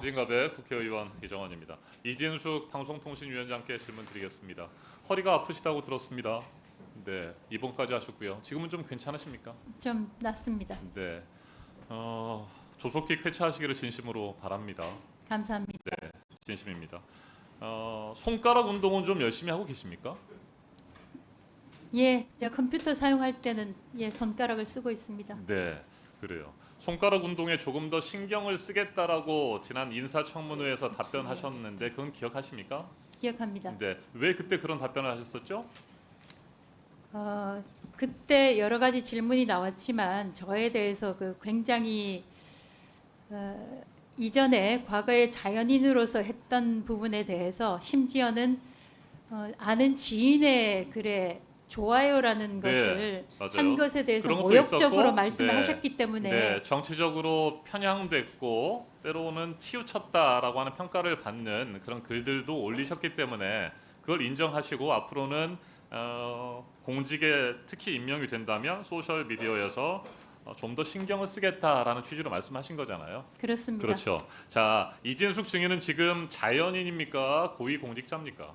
진갑의 국회의원 이정원입니다. 이진숙 방송통신위원장께 질문 드리겠습니다. 허리가 아프시다고 들었습니다. 네, 입원까지 하셨고요. 지금은 좀 괜찮으십니까? 좀 낫습니다. 네, 조속히 쾌차하시기를 진심으로 바랍니다. 감사합니다. 진심입니다. 손가락 운동은 좀 열심히 하고 계십니까? 예, 제가 컴퓨터 사용할 때는 손가락을 쓰고 있습니다. 네, 그래요. 손가락 운동에 조금 더 신경을 쓰겠다라고 지난 인사청문회에서 답변하셨는데 그건 기억하십니까? 기억합니다. 네, 왜 그때 그런 답변을 하셨었죠? 그때 여러 가지 질문이 나왔지만 저에 대해서 굉장히 이전에 과거에 자연인으로서 했던 부분에 대해서 심지어는 아는 지인의 글에 좋아요라는 것을 맞아요. 한 것에 대해서 그런 것도 모욕적으로 있었고, 말씀을 하셨기 때문에 네, 정치적으로 편향됐고 때로는 치우쳤다라고 하는 평가를 받는 그런 글들도 올리셨기 때문에 그걸 인정하시고 앞으로는 공직에 특히 임명이 된다면 소셜 미디어에서 좀 더 신경을 쓰겠다라는 취지로 말씀하신 거잖아요. 그렇습니다. 그렇죠. 자, 이진숙 증인은 지금 자연인입니까? 고위공직자입니까?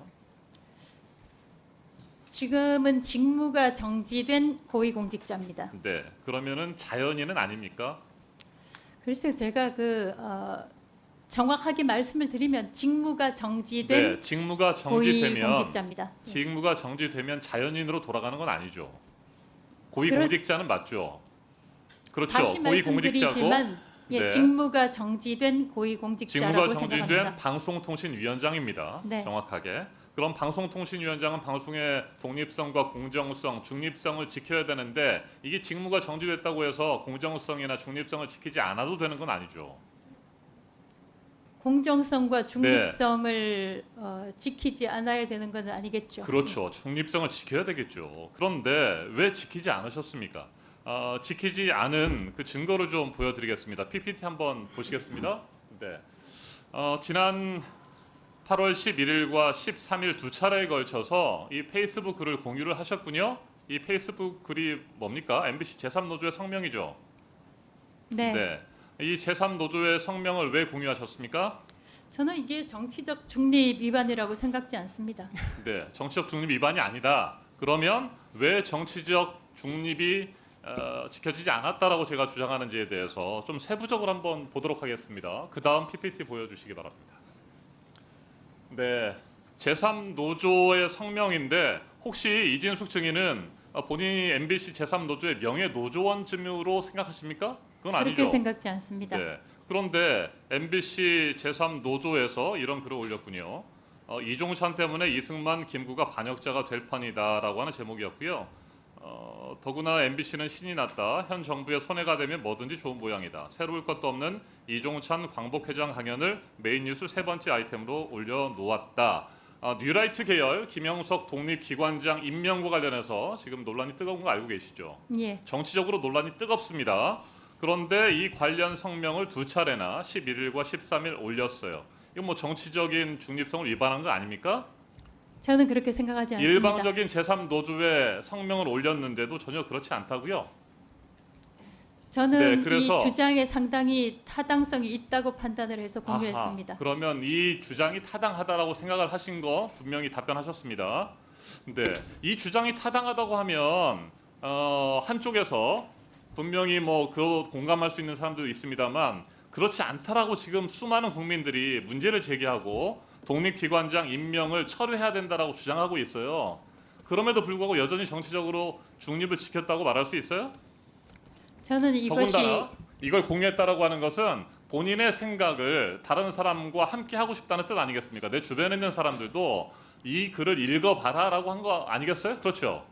지금은 직무가 정지된 고위공직자입니다. 네. 그러면은 자연인은 아닙니까? 글쎄요, 제가 정확하게 말씀을 드리면 직무가 정지된 네. 직무가 정지되면 고위공직자입니다. 예. 직무가 정지되면 자연인으로 돌아가는 건 아니죠. 고위공직자는 맞죠. 그렇죠. 다시 말씀드리지만 네. 직무가 정지된 고위공직자라고 직무가 정지된 생각합니다. 방송통신위원장입니다. 네. 정확하게. 그럼 방송통신위원장은 방송의 독립성과 공정성, 중립성을 지켜야 되는데 이게 직무가 정지됐다고 해서 공정성이나 중립성을 지키지 않아도 되는 건 아니죠. 공정성과 중립성을 지키지 않아야 되는 건 아니겠죠. 그렇죠. 중립성을 지켜야 되겠죠. 그런데 왜 지키지 않으셨습니까? 지키지 않은 그 증거를 좀 보여드리겠습니다. PPT 한번 보시겠습니다. 네. 지난 8월 11일과 13일 두 차례에 걸쳐서 이 페이스북 글을 공유를 하셨군요. 이 페이스북 글이 뭡니까? MBC 제3노조의 성명이죠. 네. 이 제3노조의 성명을 왜 공유하셨습니까? 저는 이게 정치적 중립 위반이라고 생각지 않습니다. 네, 정치적 중립 위반이 아니다. 그러면 왜 정치적 중립이 지켜지지 않았다라고 제가 주장하는지에 대해서 좀 세부적으로 한번 보도록 하겠습니다. 그 다음 PPT 보여주시기 바랍니다. 네, 제3노조의 성명인데 혹시 이진숙 증인은 본인이 MBC 제3노조의 명예 노조원쯤으로 생각하십니까? 그건 아니죠. 그렇게 생각지 않습니다. 네. 그런데 MBC 제3노조에서 이런 글을 올렸군요. 이종찬 때문에 이승만, 김구가 반역자가 될 판이다라고 하는 제목이었고요. 더구나 MBC는 신이 났다. 현 정부의 손해가 되면 뭐든지 좋은 모양이다. 새로울 것도 없는 이종찬 광복회장 강연을 메인 뉴스 세 번째 아이템으로 올려놓았다. 뉴라이트 계열 김영석 독립기관장 임명과 관련해서 지금 논란이 뜨거운 거 알고 계시죠? 예. 정치적으로 논란이 뜨겁습니다. 그런데 이 관련 성명을 두 차례나 11일과 13일 올렸어요. 이건 뭐 정치적인 중립성을 위반한 거 아닙니까? 저는 그렇게 생각하지 않습니다. 일방적인 제3노조의 성명을 올렸는데도 전혀 그렇지 않다고요? 저는 네, 그래서 이 주장에 상당히 타당성이 있다고 판단을 해서 공유했습니다. 아하, 그러면 이 주장이 타당하다라고 생각을 하신 거 분명히 답변하셨습니다. 네, 이 주장이 타당하다고 하면 한쪽에서 분명히 뭐 공감할 수 있는 사람도 있습니다만 그렇지 않다라고 지금 수많은 국민들이 문제를 제기하고 독립기관장 임명을 철회해야 된다라고 주장하고 있어요. 그럼에도 불구하고 여전히 정치적으로 중립을 지켰다고 말할 수 있어요? 저는 이것이 더군다나 이걸 공유했다라고 하는 것은 본인의 생각을 다른 사람과 함께 하고 싶다는 뜻 아니겠습니까? 내 주변에 있는 사람들도 이 글을 읽어봐라라고 한 거 아니겠어요? 그렇죠?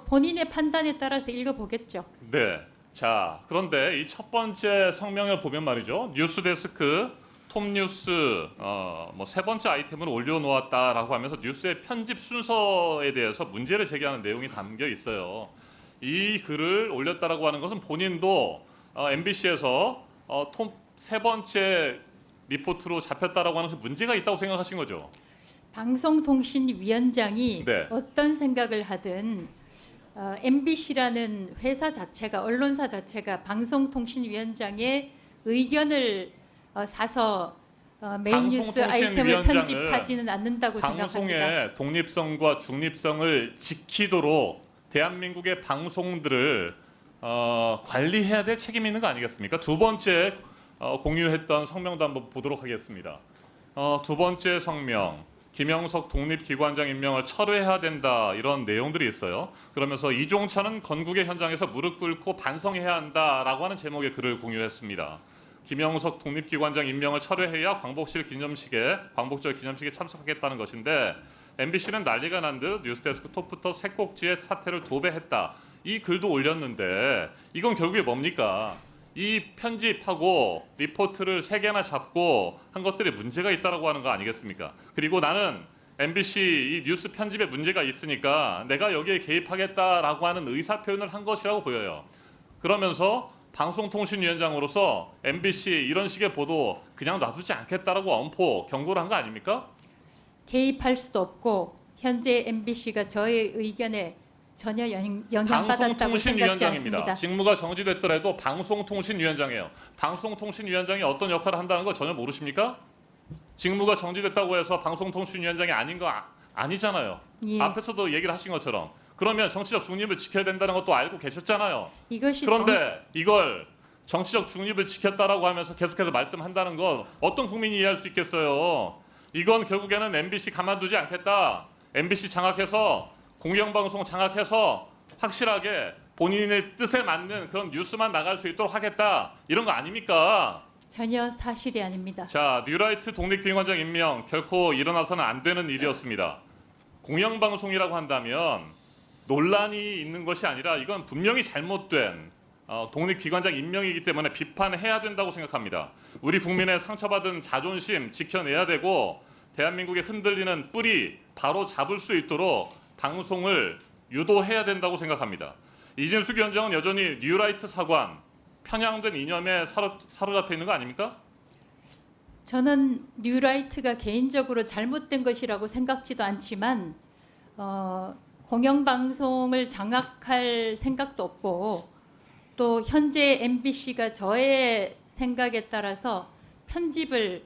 본인의 판단에 따라서 읽어보겠죠. 네. 자, 그런데 이 첫 번째 성명을 보면 말이죠. 뉴스데스크 톱뉴스 뭐 세 번째 아이템으로 올려놓았다라고 하면서 뉴스의 편집 순서에 대해서 문제를 제기하는 내용이 담겨 있어요. 이 글을 올렸다라고 하는 것은 본인도 MBC에서 톱 세 번째 리포트로 잡혔다라고 하는 것은 문제가 있다고 생각하신 거죠. 방송통신위원장이 네. 어떤 생각을 하든 MBC라는 회사 자체가 언론사 자체가 방송통신위원장의 의견을 사서 메인 뉴스 아이템을 방송통신위원장을 편집하지는 않는다고 생각합니다. 방송의 독립성과 중립성을 지키도록 대한민국의 방송들을 관리해야 될 책임이 있는 거 아니겠습니까? 두 번째 공유했던 성명도 한번 보도록 하겠습니다. 두 번째 성명, 김영석 독립기관장 임명을 철회해야 된다, 이런 내용들이 있어요. 그러면서 이종찬은 건국의 현장에서 무릎 꿇고 반성해야 한다라고 하는 제목의 글을 공유했습니다. 김영석 독립기관장 임명을 철회해야 광복절 기념식에 참석하겠다는 것인데, MBC는 난리가 난 듯 뉴스데스크 톱부터 새 꼭지에 사태를 도배했다, 이 글도 올렸는데, 이건 결국에 뭡니까? 이 편집하고 리포트를 3개나 잡고 한 것들에 문제가 있다라고 하는 거 아니겠습니까? 그리고 나는 MBC 이 뉴스 편집에 문제가 있으니까 내가 여기에 개입하겠다라고 하는 의사 표현을 한 것이라고 보여요. 그러면서 방송통신위원장으로서 MBC 이런 식의 보도 그냥 놔두지 않겠다라고 엄포 경고를 한 거 아닙니까? 개입할 수도 없고 현재 MBC가 저의 의견에 전혀 영향받았다고 생각지 방송통신위원장입니다. 않습니다. 직무가 정지됐더라도 방송통신위원장이에요. 방송통신위원장이 어떤 역할을 한다는 걸 전혀 모르십니까? 직무가 정지됐다고 해서 방송통신위원장이 아닌 거 아니잖아요. 예. 앞에서도 얘기를 하신 것처럼. 그러면 정치적 중립을 지켜야 된다는 것도 알고 계셨잖아요. 이것이 그런데 이걸 정치적 중립을 지켰다라고 하면서 계속해서 말씀한다는 건 어떤 국민이 이해할 수 있겠어요? 이건 결국에는 MBC 가만두지 않겠다. MBC 장악해서 공영방송 장악해서 확실하게 본인의 뜻에 맞는 그런 뉴스만 나갈 수 있도록 하겠다, 이런 거 아닙니까? 전혀 사실이 아닙니다. 자, 뉴라이트 독립기관장 임명 결코 일어나서는 안 되는 일이었습니다. 공영방송이라고 한다면 논란이 있는 것이 아니라 이건 분명히 잘못된 독립기관장 임명이기 때문에 비판해야 된다고 생각합니다. 우리 국민의 상처받은 자존심 지켜내야 되고, 대한민국의 흔들리는 뿌리 바로 잡을 수 있도록 방송을 유도해야 된다고 생각합니다. 이진숙 위원장은 여전히 뉴라이트 사관, 편향된 이념에 사로잡혀 있는 거 아닙니까? 저는 뉴라이트가 개인적으로 잘못된 것이라고 생각지도 않지만 공영방송을 장악할 생각도 없고, 또 현재 MBC가 저의 생각에 따라서 편집을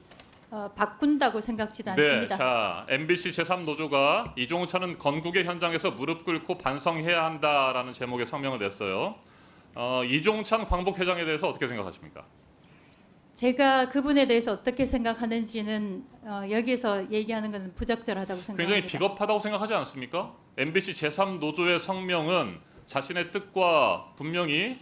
바꾼다고 생각지도 네, 않습니다. 자, MBC 제3노조가 이종찬은 건국의 현장에서 무릎 꿇고 반성해야 한다라는 제목의 성명을 냈어요. 이종찬 광복회장에 대해서 어떻게 생각하십니까? 제가 그분에 대해서 어떻게 생각하는지는 여기서 얘기하는 것은 부적절하다고 생각합니다. 굉장히 비겁하다고 생각하지 않습니까? MBC 제3노조의 성명은 자신의 뜻과 분명히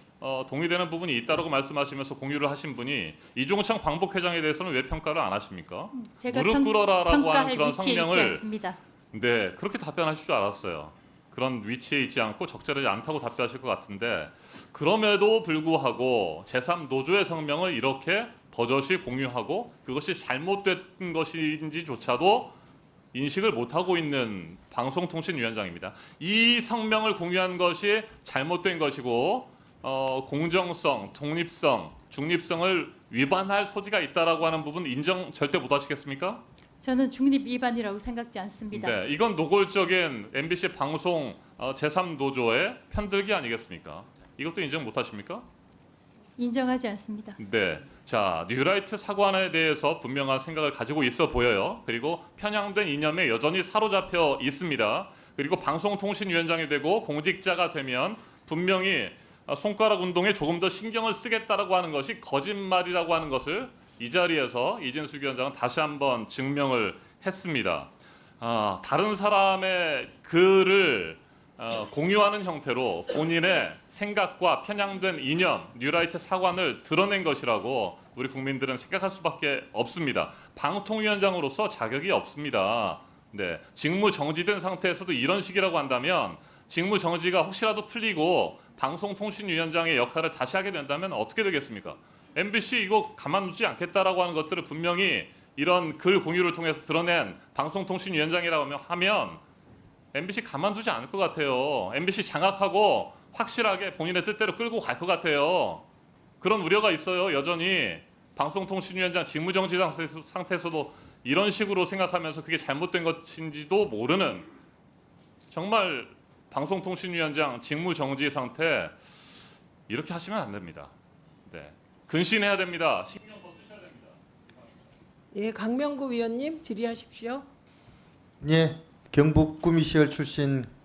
동의되는 부분이 있다라고 말씀하시면서 공유를 하신 분이 이종찬 광복회장에 대해서는 왜 평가를 안 하십니까? 제가 무릎 꿇어라라고 평가할 하는 그런 위치에 있지 성명을, 않습니다. 네, 그렇게 답변하실 줄 알았어요. 그런 위치에 있지 않고 적절하지 않다고 답변하실 것 같은데, 그럼에도 불구하고 제3노조의 성명을 이렇게 버젓이 공유하고 그것이 잘못된 것인지조차도 인식을 못하고 있는 방송통신위원장입니다. 이 성명을 공유한 것이 잘못된 것이고 공정성, 독립성, 중립성을 위반할 소지가 있다라고 하는 부분 인정 절대 못하시겠습니까? 저는 중립 위반이라고 생각지 않습니다. 네, 이건 노골적인 MBC 방송 제3노조의 편들기 아니겠습니까? 이것도 인정 못하십니까? 인정하지 않습니다. 네, 자, 뉴라이트 사관에 대해서 분명한 생각을 가지고 있어 보여요. 그리고 편향된 이념에 여전히 사로잡혀 있습니다. 그리고 방송통신위원장이 되고 공직자가 되면 분명히 손가락 운동에 조금 더 신경을 쓰겠다라고 하는 것이 거짓말이라고 하는 것을 이 자리에서 이진숙 위원장은 다시 한번 증명을 했습니다. 다른 사람의 글을 공유하는 형태로 본인의 생각과 편향된 이념, 뉴라이트 사관을 드러낸 것이라고 우리 국민들은 생각할 수밖에 없습니다. 방통위원장으로서 자격이 없습니다. 네, 직무 정지된 상태에서도 이런 식이라고 한다면, 직무 정지가 혹시라도 풀리고 방송통신위원장의 역할을 다시 하게 된다면 어떻게 되겠습니까? MBC 이거 가만두지 않겠다라고 하는 것들을 분명히 이런 글 공유를 통해서 드러낸 방송통신위원장이라고 하면 MBC 가만두지 않을 것 같아요. MBC 장악하고 확실하게 본인의 뜻대로 끌고 갈 것 같아요. 그런 우려가 있어요. 여전히 방송통신위원장 직무정지 상태에서도 이런 식으로 생각하면서 그게 잘못된 것인지도 모르는, 정말 방송통신위원장 직무정지 상태 이렇게 하시면 안 됩니다. 네, 근신해야 됩니다. 신경 더 쓰셔야 됩니다. 예, 강명구 위원님 질의하십시오. 예, 경북 구미시열 출신